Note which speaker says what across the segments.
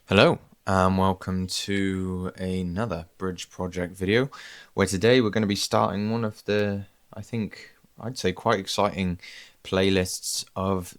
Speaker 1: Hello, and welcome to another Bridge Project video, where today we're going to be starting one of the, I'd say quite exciting playlists of,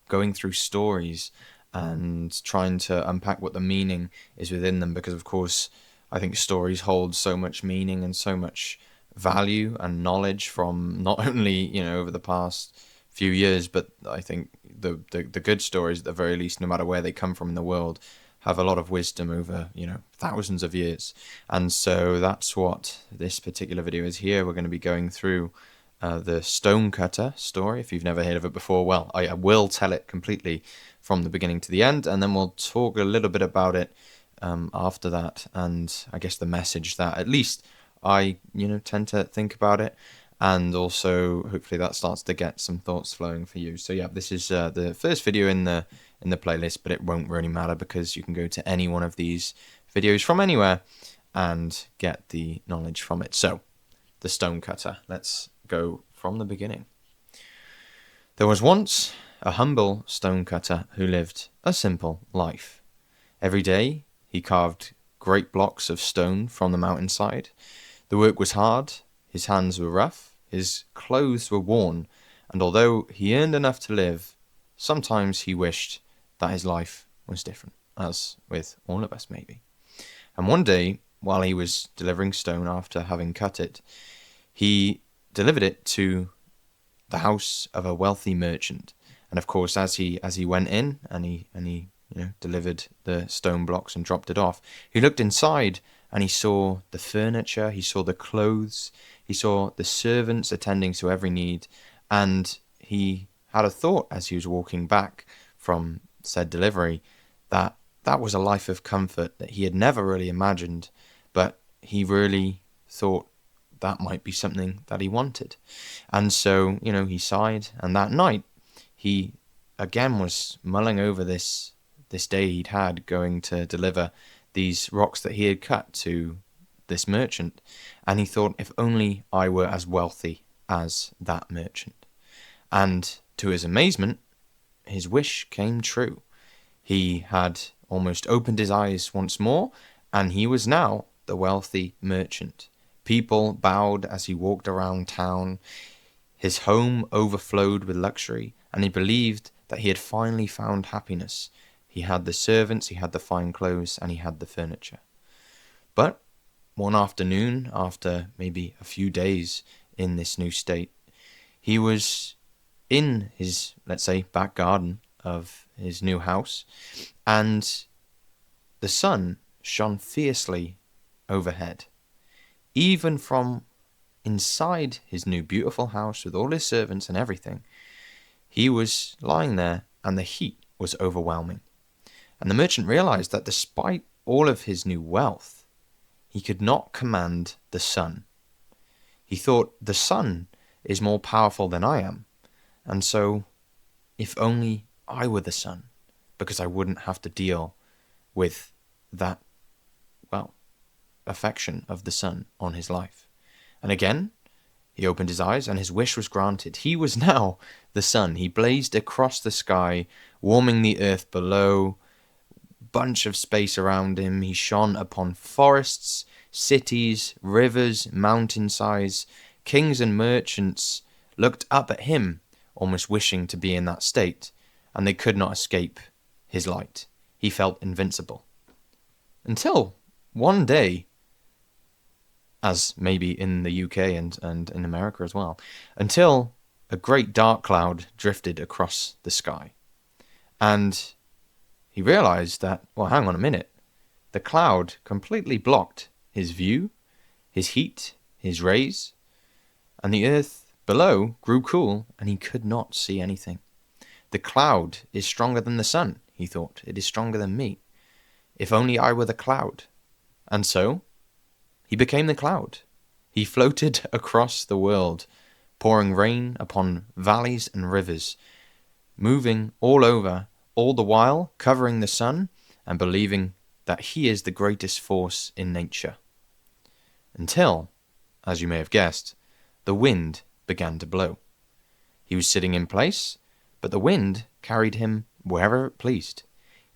Speaker 1: going through stories and trying to unpack what the meaning is within them, because of course, I think stories hold so much meaning and so much value and knowledge from not only, over the past few years, but I think the good stories at the very least, no matter where they come from in the world, have a lot of wisdom over thousands of years. And so that's what this particular video is here. We're going to be going through the Stonecutter story. If you've never heard of it before, well, I will tell it completely from the beginning to the end, and then we'll talk a little bit about it after that, and I guess the message that at least I tend to think about it, and also hopefully that starts to get some thoughts flowing for you. So yeah, this is the first video in the playlist, but it won't really matter because you can go to any one of these videos from anywhere and get the knowledge from it. So the Stonecutter, let's go from the beginning. There was once a humble stonecutter who lived a simple life. Every day he carved great blocks of stone from the mountainside. The work was hard, his hands were rough, his clothes were worn, and although he earned enough to live, sometimes he wished that his life was different, as with all of us maybe. And one day, while he was delivering stone after having cut it, he delivered it to the house of a wealthy merchant. And of course, as he went in and he delivered the stone blocks and dropped it off, he looked inside and he saw the furniture, he saw the clothes, he saw the servants attending to every need, and he had a thought as he was walking back from said delivery that that was a life of comfort that he had never really imagined, but he really thought that might be something that he wanted. And so, he sighed, and that night he again was mulling over this day he'd had going to deliver these rocks that he had cut to this merchant, and he thought, if only I were as wealthy as that merchant. And to his amazement, his wish came true. He had almost opened his eyes once more, and he was now the wealthy merchant. People bowed as he walked around town. His home overflowed with luxury, and he believed that he had finally found happiness. He had the servants, he had the fine clothes, and he had the furniture. But one afternoon, after maybe a few days in this new state, he was in his, let's say, back garden of his new house, and the sun shone fiercely overhead. Even from inside his new beautiful house with all his servants and everything, he was lying there and the heat was overwhelming. And the merchant realized that despite all of his new wealth, he could not command the sun. He thought, the sun is more powerful than I am, and so if only I were the sun, because I wouldn't have to deal with that, affection of the sun on his life. And again, he opened his eyes and his wish was granted. He was now the sun. He blazed across the sky, warming the earth below, bunch of space around him. He shone upon forests, cities, rivers, mountainsides. Kings and merchants looked up at him, almost wishing to be in that state, and they could not escape his light. He felt invincible. Until one day, as maybe in the UK and in America as well, until a great dark cloud drifted across the sky. And he realized that, well, hang on a minute, the cloud completely blocked his view, his heat, his rays, and the earth below grew cool and he could not see anything. The cloud is stronger than the sun, he thought. It is stronger than me. If only I were the cloud. And so he became the cloud. He floated across the world, pouring rain upon valleys and rivers, moving all over, all the while covering the sun and believing that he is the greatest force in nature. Until, as you may have guessed, the wind began to blow. He was sitting in place, but the wind carried him wherever it pleased.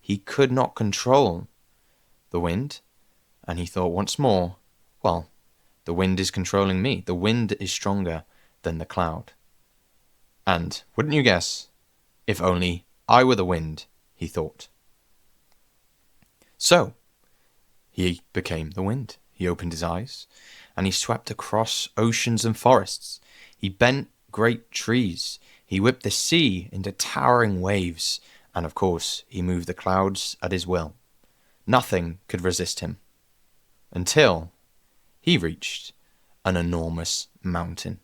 Speaker 1: he could not control the wind, and he thought once more, well, the wind is controlling me. The wind is stronger than the cloud. And, wouldn't you guess, if only I were the wind, he thought. So, he became the wind. He opened his eyes, and he swept across oceans and forests. He bent great trees. He whipped the sea into towering waves. And of course, he moved the clouds at his will. Nothing could resist him. Until he reached an enormous mountain.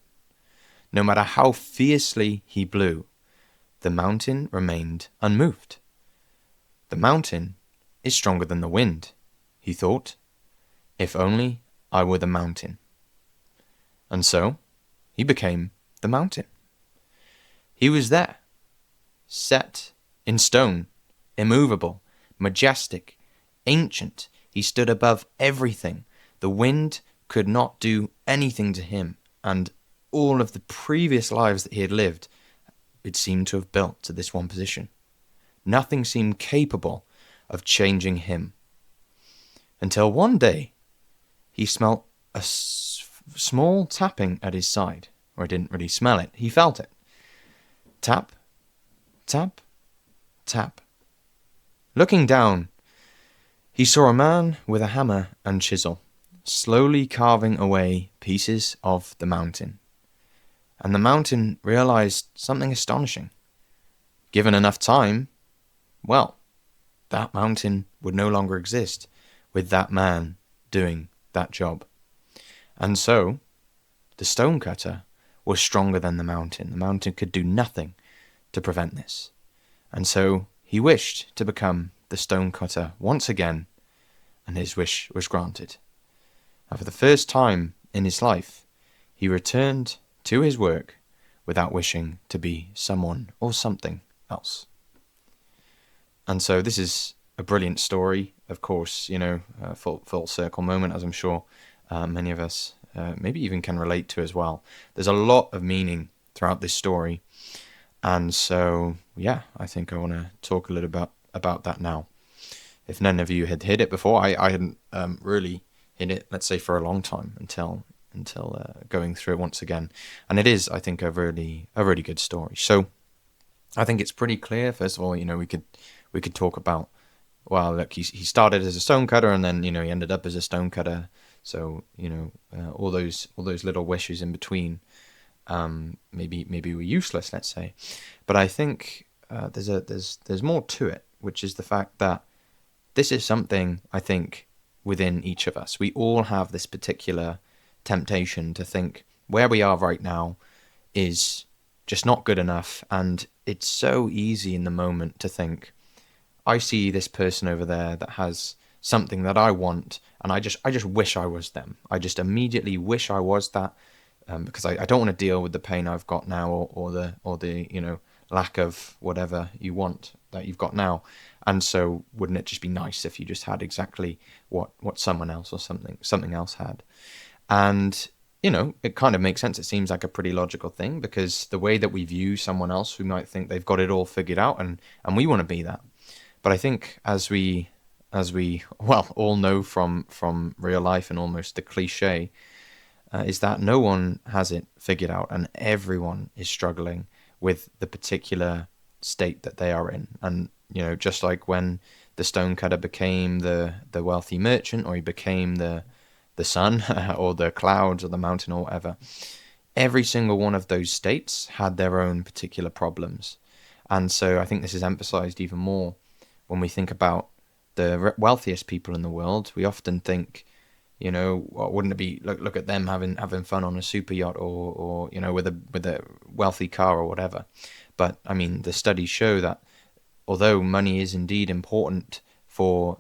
Speaker 1: No matter how fiercely he blew, the mountain remained unmoved. The mountain is stronger than the wind, he thought. If only I were the mountain. And so, he became the mountain. He was there, set in stone, immovable, majestic, ancient. He stood above everything. The wind could not do anything to him, and all of the previous lives that he had lived, it seemed to have built to this one position. Nothing seemed capable of changing him. Until one day, he smelt a small tapping at his side. Or he didn't really smell it, he felt it. Tap, tap, tap. Looking down, he saw a man with a hammer and chisel, slowly carving away pieces of the mountain. And the mountain realized something astonishing. Given enough time, well, that mountain would no longer exist with that man doing that job. And so, the stonecutter was stronger than the mountain. The mountain could do nothing to prevent this. And so, he wished to become the stonecutter once again, and his wish was granted. And for the first time in his life, he returned to his work without wishing to be someone or something else. And so this is a brilliant story, of course, full circle moment, as I'm sure many of us maybe even can relate to as well. There's a lot of meaning throughout this story. And so, yeah, I think I want to talk a little about that now. If none of you had hit it before, I hadn't really hit it, let's say, for a long time until going through it once again. And it is, I think, a really good story. So I think it's pretty clear. First of all, we could talk about, well, look, he started as a stonecutter, and then he ended up as a stonecutter. So all those little wishes in between, maybe were useless, let's say. But I think there's more to it, which is the fact that this is something, I think, within each of us. We all have this particular temptation to think where we are right now is just not good enough, and it's so easy in the moment to think, I see this person over there that has something that I want, and I just wish I was them. I just immediately wish I was that, because I don't want to deal with the pain I've got now, or the lack of whatever you want that you've got now. And so wouldn't it just be nice if you just had exactly what someone else or something else had? And it kind of makes sense. It seems like a pretty logical thing, because the way that we view someone else, we might think they've got it all figured out, and we want to be that. But I think as we all know from real life, and almost the cliche, is that no one has it figured out, and everyone is struggling with the particular state that they are in. And just like when the stonecutter became the wealthy merchant, or he became the sun or the clouds or the mountain or whatever, every single one of those states had their own particular problems. And so I think this is emphasized even more when we think about the wealthiest people in the world. We often think, wouldn't it be, look at them having fun on a super yacht, or with a wealthy car or whatever. But I mean, the studies show that although money is indeed important for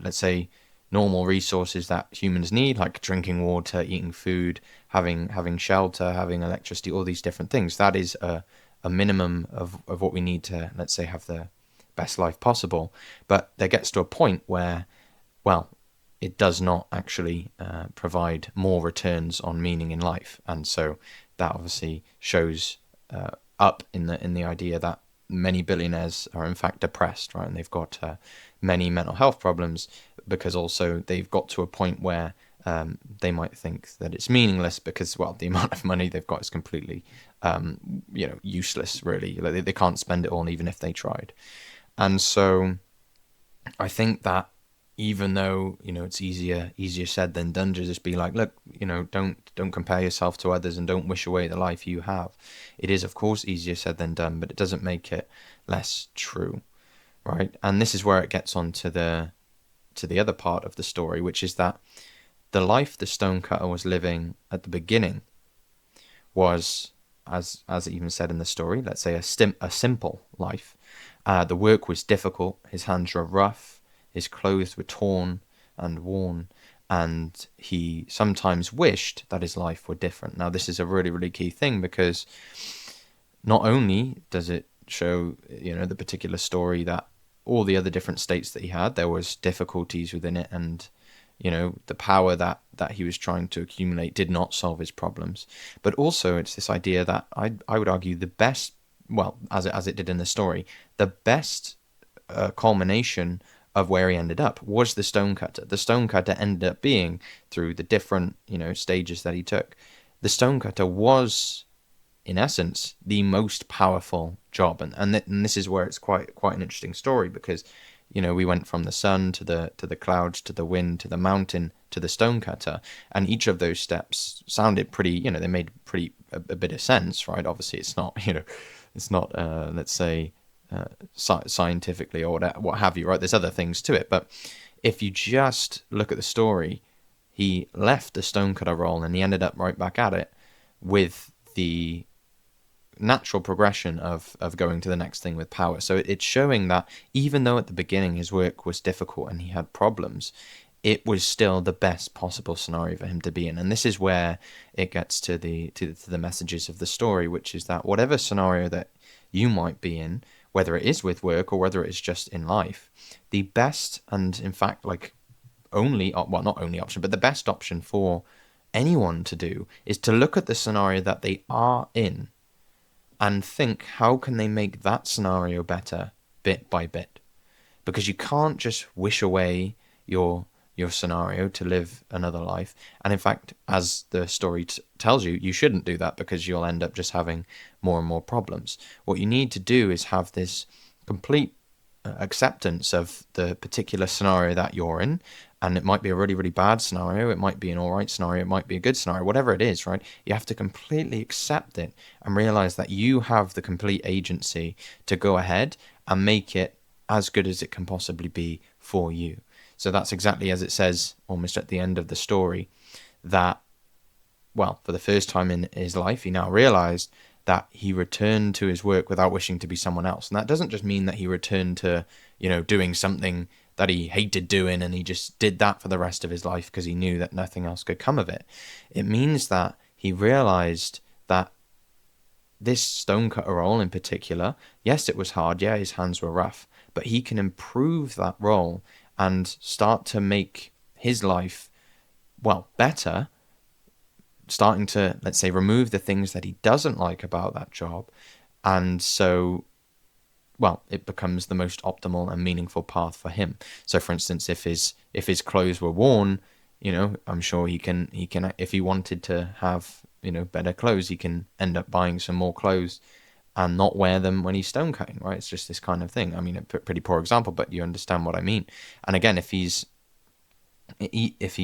Speaker 1: let's say normal resources that humans need, like drinking water, eating food, having shelter, having electricity, all these different things, that is a minimum of what we need to, let's say, have the best life possible. But there gets to a point where, well, it does not actually provide more returns on meaning in life. And so that obviously shows up in the idea that many billionaires are in fact depressed, right? And they've got many mental health problems because also they've got to a point where they might think that it's meaningless because, well, the amount of money they've got is completely, useless, really. Like they can't spend it all, even if they tried. And so I think that even though, it's easier said than done to just be like, look, don't compare yourself to others and don't wish away the life you have. It is, of course, easier said than done, but it doesn't make it less true, right? And this is where it gets on to the other part of the story, which is that the life the stonecutter was living at the beginning was, as it even said in the story, let's say a simple life. The work was difficult, his hands were rough, his clothes were torn and worn, and he sometimes wished that his life were different. Now, this is a really, really key thing, because not only does it show, the particular story, that all the other different states that he had, there was difficulties within it, and the power that he was trying to accumulate did not solve his problems. But also it's this idea that I would argue the best, well, as it did in the story, the best culmination of where he ended up was the stonecutter. The stonecutter ended up being, through the different, stages that he took, the stonecutter was, in essence, the most powerful job. And this is where it's quite an interesting story, because we went from the sun to the clouds to the wind to the mountain to the stonecutter, and each of those steps sounded pretty, they made pretty a bit of sense, right? Obviously, it's not, it's not, let's say, scientifically or what have you, right? There's other things to it, but if you just look at the story, he left the stonecutter role and he ended up right back at it with the natural progression of going to the next thing with power. So it's showing that even though at the beginning his work was difficult and he had problems, it was still the best possible scenario for him to be in. And this is where it gets to the messages of the story, which is that whatever scenario that you might be in, whether it is with work or whether it's just in life, the best, and in fact, like, not only option, but the best option for anyone to do is to look at the scenario that they are in and think, how can they make that scenario better bit by bit? Because you can't just wish away your scenario to live another life. And in fact, as the story tells you, you shouldn't do that, because you'll end up just having more and more problems. What you need to do is have this complete acceptance of the particular scenario that you're in. And it might be a really, really bad scenario. It might be an all right scenario. It might be a good scenario. Whatever it is, right? You have to completely accept it and realize that you have the complete agency to go ahead and make it as good as it can possibly be for you. So that's exactly as it says almost at the end of the story, that, well, for the first time in his life, he now realized that he returned to his work without wishing to be someone else. And that doesn't just mean that he returned to, doing something that he hated doing and he just did that for the rest of his life because he knew that nothing else could come of it. It means that he realized that this stonecutter role in particular, yes, it was hard, yeah, his hands were rough, but he can improve that role and start to make his life, well, better, starting to, let's say, remove the things that he doesn't like about that job. And so, well, it becomes the most optimal and meaningful path for him. So, for instance, if his clothes were worn, I'm sure he can, if he wanted to have, better clothes, he can end up buying some more clothes and not wear them when he's stone cutting, right? It's just this kind of thing. I mean, a pretty poor example, but you understand what I mean. And again, if he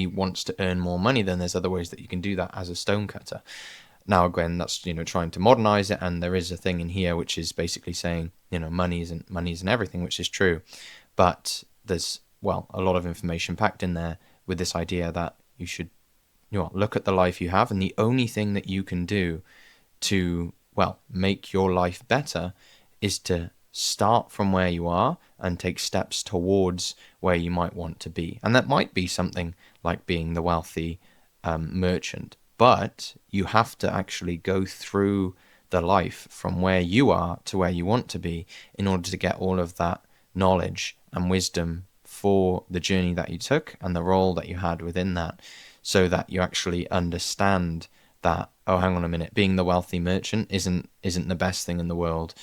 Speaker 1: wants to earn more money, then there's other ways that you can do that as a stonecutter. Now, again, that's, trying to modernize it, and there is a thing in here which is basically saying, money isn't everything, which is true. But there's, well, a lot of information packed in there with this idea that you should, look at the life you have, and the only thing that you can do to, well, make your life better is to start from where you are and take steps towards where you might want to be. And that might be something like being the wealthy merchant. But you have to actually go through the life from where you are to where you want to be in order to get all of that knowledge and wisdom for the journey that you took and the role that you had within that, so that you actually understand that, oh, hang on a minute, being the wealthy merchant isn't the best thing in the world.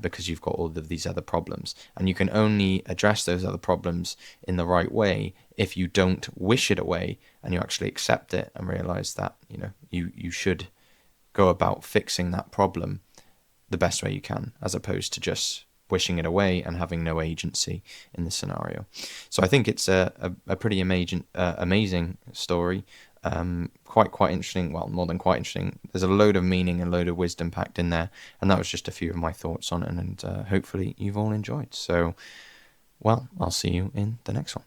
Speaker 1: because you've got all of these other problems. And you can only address those other problems in the right way if you don't wish it away and you actually accept it and realize that, you should go about fixing that problem the best way you can, as opposed to just wishing it away and having no agency in the scenario. So I think it's a pretty amazing story. Quite interesting. Well, more than quite interesting. There's a load of meaning and a load of wisdom packed in there, and that was just a few of my thoughts on it. And hopefully you've all enjoyed. So, well, I'll see you in the next one.